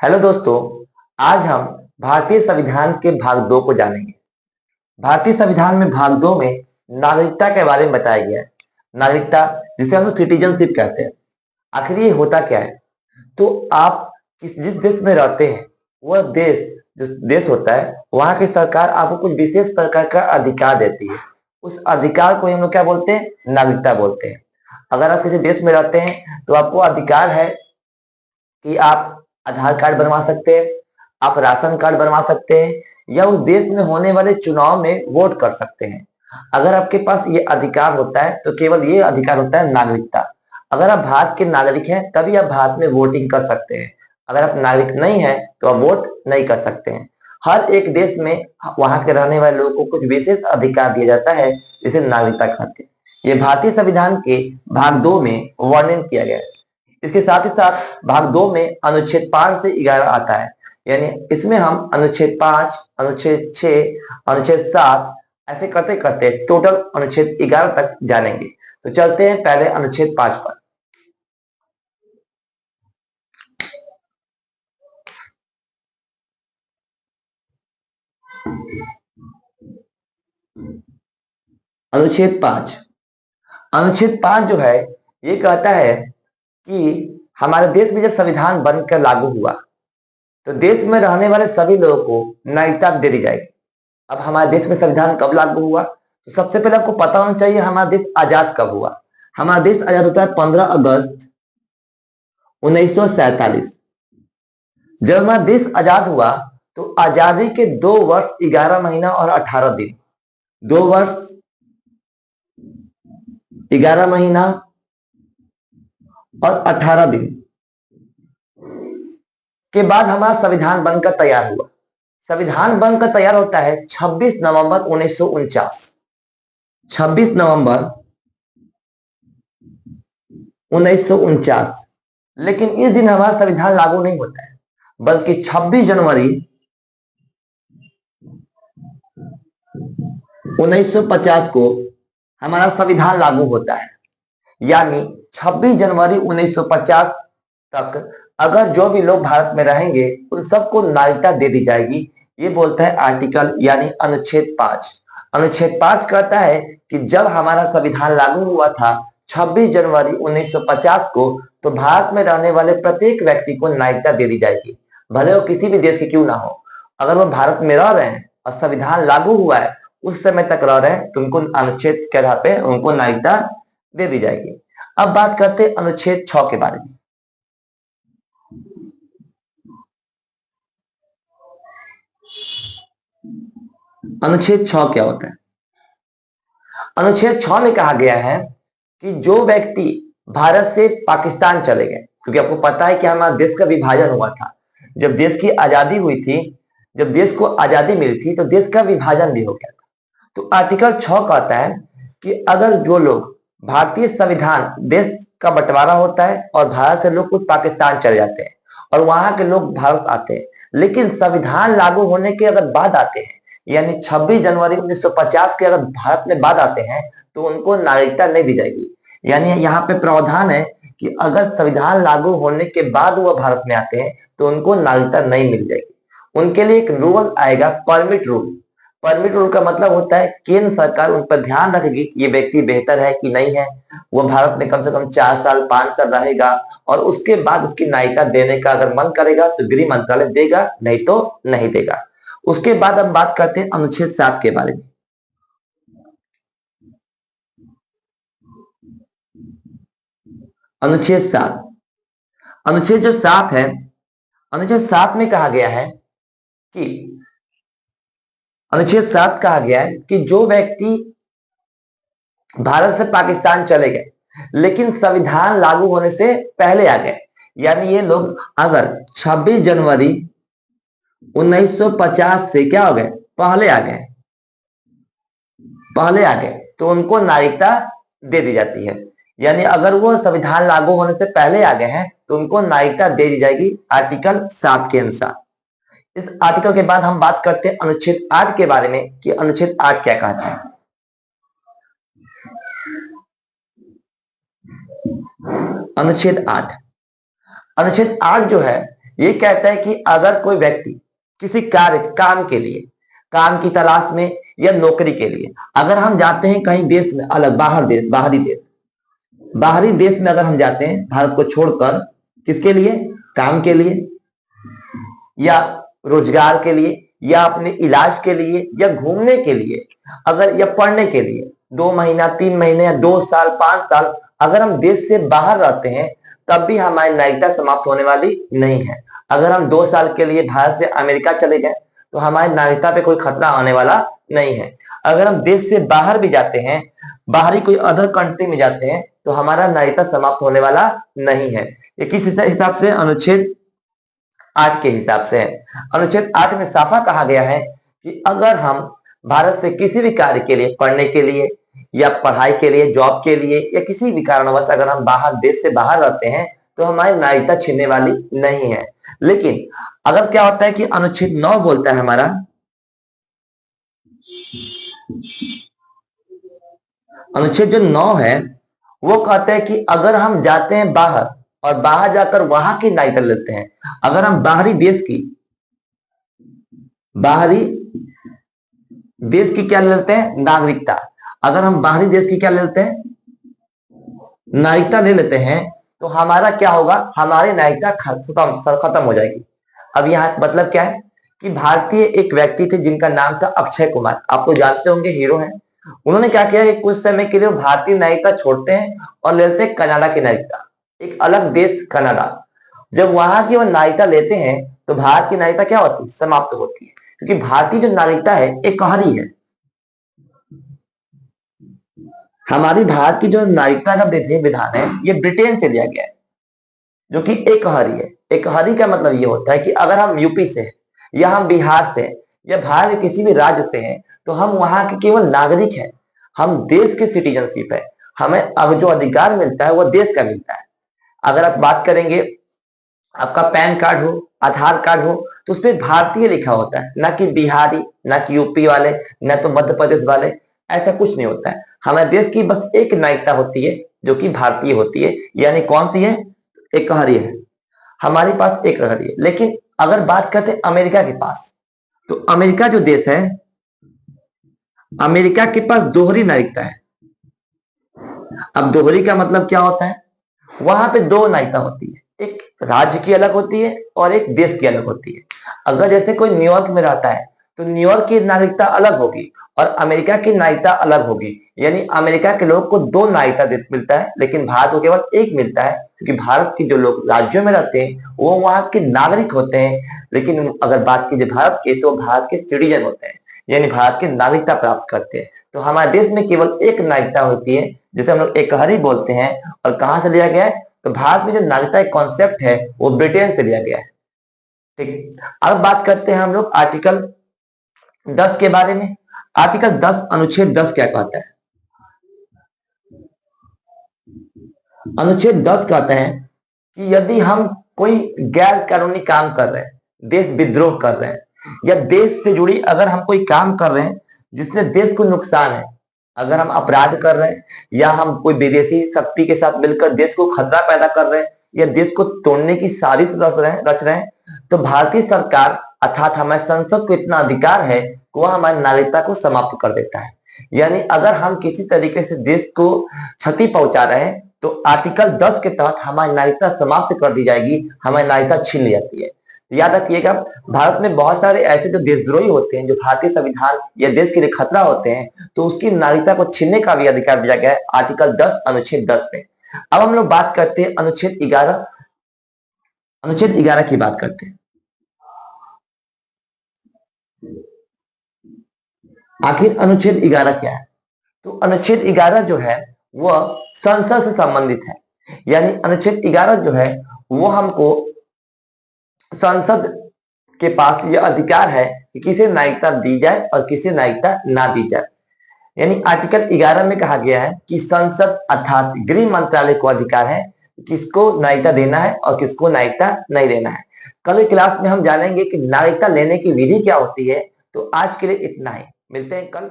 Hello दोस्तों। आज हम भारतीय संविधान के भाग 2 को जानेंगे। भारतीय संविधान में भाग 2 में नागरिकता के बारे में बताया गया है। नागरिकता जिसे हम लोग सिटीजनशिप कहते हैं, आखिर ये होता क्या है। तो आप जिस देश में रहते हैं, वह देश जो देश होता है, वहां की सरकार आपको कुछ विशेष प्रकार का अधिकार देती है। उस अधिकार को हम लोग क्या बोलते हैं? नागरिकता बोलते हैं। अगर आप किसी देश में रहते हैं तो आपको अधिकार है कि आप आधार कार्ड बनवा सकते हैं, आप राशन कार्ड बनवा सकते हैं, या उस देश में होने वाले चुनाव में वोट कर सकते हैं। अगर आपके पास ये अधिकार होता है तो केवल ये अधिकार होता है नागरिकता। अगर आप भारत के नागरिक हैं तभी आप भारत में वोटिंग कर सकते हैं। अगर आप नागरिक नहीं है तो आप वोट नहीं कर सकते हैं। हर एक देश में वहां के रहने वाले लोगों को कुछ विशेष अधिकार दिया जाता है, जिसे नागरिकता कहते हैं। ये भारतीय संविधान के भाग 2 में वर्णन किया गया है। इसके साथ ही साथ भाग 2 में अनुच्छेद 5 से 11 आता है। यानी इसमें हम अनुच्छेद 5, अनुच्छेद 6, अनुच्छेद 7 ऐसे करते करते टोटल अनुच्छेद 11 तक जानेंगे। तो चलते हैं पहले अनुच्छेद 5 पर। अनुच्छेद 5। अनुच्छेद 5 जो है, ये कहता है कि हमारे देश में जब संविधान बनकर लागू हुआ तो देश में रहने वाले सभी लोगों को नागरिकता दे दी जाएगी। अब हमारे देश में संविधान कब लागू हुआ? तो सबसे पहले आपको पता होना चाहिए हमारा देश आजाद कब हुआ। हमारा देश आजाद होता है 15 अगस्त 1947। जब हमारा देश आजाद हुआ तो आजादी के 2 वर्ष 11 महीना और 18 दिन, 2 वर्ष 11 महीना और 18 दिन के बाद हमारा संविधान बनकर तैयार हुआ। संविधान बनकर तैयार होता है 26 नवंबर 1949। 26 नवंबर 1949। लेकिन इस दिन हमारा संविधान लागू नहीं होता है, बल्कि 26 जनवरी 1950 को हमारा संविधान लागू होता है। यानी 26 जनवरी 1950 तक अगर जो भी लोग भारत में रहेंगे उन सबको नागरिकता दे दी जाएगी। ये बोलता है आर्टिकल यानी अनुच्छेद 5। अनुच्छेद 5 कहता है कि जब हमारा संविधान लागू हुआ था 26 जनवरी 1950 को, तो भारत में रहने वाले प्रत्येक व्यक्ति को नागरिकता दे दी जाएगी, भले वो किसी भी देश के क्यों ना हो। अगर वो भारत में रह रहे हैं और संविधान लागू हुआ है, उस समय तक रह रहे हैं, तो उनको अनुच्छेद के आधार पे उनको नागरिकता दे दी जाएगी। अब बात करते हैं अनुच्छेद 6 के बारे में। अनुच्छेद 6 क्या होता है? अनुच्छेद 6 में कहा गया है कि जो व्यक्ति भारत से पाकिस्तान चले गए, क्योंकि आपको पता है कि हमारा देश का विभाजन हुआ था। जब देश की आजादी हुई थी, जब देश को आजादी मिली थी, तो देश का विभाजन भी हो गया था। तो आर्टिकल 6 कहता है कि अगर जो लोग भारतीय संविधान देश का बंटवारा होता है और भारत से लोग कुछ पाकिस्तान चले जाते हैं और वहां के लोग भारत आते हैं, लेकिन संविधान लागू होने के अगर बाद आते हैं, यानी 26 जनवरी 1950 के अगर भारत में बाद आते हैं, तो उनको नागरिकता नहीं दी जाएगी। यानी यहाँ पे प्रावधान है कि अगर संविधान लागू होने के बाद वह भारत में आते हैं तो उनको नागरिकता नहीं मिल जाएगी। उनके लिए एक रूल आएगा, परमिट रूल। परमिट रूल का मतलब होता है केंद्र सरकार उन पर ध्यान रखेगी ये व्यक्ति बेहतर है कि नहीं है, वह भारत में कम से कम 4 साल 5 साल रहेगा, और उसके बाद उसकी नागरिकता देने का अगर मन करेगा तो गृह मंत्रालय देगा, नहीं तो नहीं देगा। उसके बाद हम बात करते हैं अनुच्छेद 7 के बारे में। अनुच्छेद 7। अनुच्छेद जो 7 है, अनुच्छेद 7 में कहा गया है कि अनुच्छेद 7 कहा गया है कि जो व्यक्ति भारत से पाकिस्तान चले गए लेकिन संविधान लागू होने से पहले आ गए, यानी ये लोग अगर 26 जनवरी 1950 से क्या हो गए, पहले आ गए, तो उनको नागरिकता दे दी जाती है। यानी अगर वो संविधान लागू होने से पहले आ गए हैं तो उनको नागरिकता दे दी जाएगी आर्टिकल 7 के अनुसार। इस आर्टिकल के बाद हम बात करते हैं अनुच्छेद 8 के बारे में कि अनुच्छेद 8 क्या कहता है। अनुच्छेद 8। अनुच्छेद 8 जो है ये कहता है कि अगर कोई व्यक्ति किसी कार्य काम के लिए, काम की तलाश में या नौकरी के लिए अगर हम जाते हैं कहीं देश में अलग, बाहरी देश में अगर हम जाते हैं भारत को छोड़कर, किसके लिए? काम के लिए या रोजगार के लिए या अपने इलाज के लिए या घूमने के लिए, अगर या पढ़ने के लिए 2 महीना 3 महीने या 2 साल 5 साल अगर हम देश से बाहर रहते हैं तब भी हमारी नागरिकता समाप्त होने वाली नहीं है। अगर हम 2 साल के लिए भारत से अमेरिका चले गए तो हमारी नागरिकता पे कोई खतरा आने वाला नहीं है। अगर हम देश से बाहर भी जाते हैं, बाहरी कोई अदर कंट्री में जाते हैं तो हमारा नागरिकता समाप्त होने वाला नहीं है। ये किस हिसाब से? अनुच्छेद 8 के हिसाब से है। अनुच्छेद 8 में साफा कहा गया है कि अगर हम भारत से किसी भी कार्य के लिए, पढ़ने के लिए या पढ़ाई के लिए, जॉब के लिए या किसी भी कारणवश अगर हम बाहर देश से बाहर रहते हैं तो हमारी नागरिकता छीनने वाली नहीं है। लेकिन अगर क्या होता है कि अनुच्छेद 9 बोलता है हमारा, अनुच्छेद जो 9 है वो कहता है कि अगर हम जाते हैं बाहर और बाहर जाकर वहां की नागरिकता लेते हैं, अगर हम बाहरी देश की क्या लेते हैं? नागरिकता। अगर हम बाहरी देश की क्या लेते हैं? नागरिकता ले लेते हैं तो हमारा क्या होगा? हमारी नागरिकता खत्म हो जाएगी। अब यहाँ मतलब क्या है कि भारतीय एक व्यक्ति थे जिनका नाम था अक्षय कुमार, आप तो जानते होंगे, हीरो हैं। उन्होंने क्या किया कि कुछ समय के लिए भारतीय नागरिकता छोड़ते हैं और लेते हैं कनाडा की नागरिकता, एक अलग देश कनाडा। जब वहां की वो नागरिकता लेते हैं तो भारत की नागरिकता क्या होती है? समाप्त होती है, क्योंकि भारतीय जो नागरिकता है एक कहरी है। हमारी भारत की जो नागरिकता का विधान है ये ब्रिटेन से लिया गया है, जो कि एक कहरी है। एक कहरी का मतलब ये होता है कि अगर हम यूपी से या हम बिहार से या भारत के किसी भी राज्य से हैं तो हम वहां के केवल नागरिक हैं, हम देश के सिटीजनशिप है, हमें अब जो अधिकार मिलता है वो देश का मिलता है। अगर आप बात करेंगे, आपका पैन कार्ड हो, आधार कार्ड हो तो उसमें भारतीय लिखा होता है, ना कि बिहारी, ना कि यूपी वाले, ना तो मध्य प्रदेश वाले, ऐसा कुछ नहीं होता है। हमारे देश की बस एक नागरिकता होती है जो कि भारतीय होती है, यानी कौन सी है? एक कहरी है, हमारे पास एक कहरी है। लेकिन अगर बात करते हैं अमेरिका के पास, तो अमेरिका जो देश है, अमेरिका के पास दोहरी नागरिकता है। अब दोहरी का मतलब क्या होता है? वहां पे 2 नागरिकता होती है, एक राज्य की अलग होती है और एक देश की अलग होती है। अगर जैसे कोई न्यूयॉर्क में रहता है तो न्यूयॉर्क की नागरिकता अलग होगी और अमेरिका की नागरिकता अलग होगी, यानी अमेरिका के लोग को 2 नागरिकता मिलता है, लेकिन भारत को केवल एक मिलता है, क्योंकि भारत के जो लोग राज्यों में रहते हैं वो वहां के नागरिक होते हैं। लेकिन अगर बात कीजिए भारत के, तो भारत के सिटीजन होते हैं, यानी भारत की नागरिकता प्राप्त करते हैं। तो हमारे देश में केवल एक नागरिकता होती है जिसे हम लोग एकहरी बोलते हैं। और कहां से लिया गया है? तो भारत में जो नागरिकता कॉन्सेप्ट है वो ब्रिटेन से लिया गया है। ठीक, अब बात करते हैं हम लोग आर्टिकल 10 के बारे में। आर्टिकल 10 अनुच्छेद 10 क्या कहता है? अनुच्छेद 10 कहते हैं कि यदि हम कोई गैर कानूनी काम कर रहे हैं, देश विद्रोह कर रहे हैं, या देश से जुड़ी अगर हम कोई काम कर रहे हैं जिससे देश को नुकसान है, अगर हम अपराध कर रहे हैं या हम कोई विदेशी शक्ति के साथ मिलकर देश को खतरा पैदा कर रहे हैं या देश को तोड़ने की साजिश रच रहे हैं, तो भारतीय सरकार अर्थात हमारे संसद को इतना अधिकार है कि वह हमारी नागरिकता को समाप्त कर देता है। यानी अगर हम किसी तरीके से देश को क्षति पहुंचा रहे हैं तो आर्टिकल 10 के तहत हमारी नागरिकता समाप्त कर दी जाएगी, हमारी नागरिकता छीन ली जाती है। याद रखिएगा, भारत में बहुत सारे ऐसे जो देशद्रोही होते हैं, जो भारतीय संविधान या देश के लिए खतरा होते हैं, तो उसकी नागरिकता को छीनने का भी अधिकार दिया गया है आर्टिकल 10 अनुच्छेद 10 में। अब हम लोग बात करते हैं अनुच्छेद 11, अनुच्छेद 11 की बात करते हैं। आखिर अनुच्छेद 11 क्या है? तो अनुच्छेद 11 जो है वह संसद से संबंधित है, यानी अनुच्छेद 11 जो है वो हमको संसद के पास यह अधिकार है कि किसे नागरिकता दी जाए और किसे नागरिकता ना दी जाए। यानी आर्टिकल 11 में कहा गया है कि संसद अर्थात गृह मंत्रालय को अधिकार है किसको नागरिकता देना है और किसको नागरिकता नहीं देना है। कल की क्लास में हम जानेंगे कि नागरिकता लेने की विधि क्या होती है। तो आज के लिए इतना ही, मिलते हैं कल।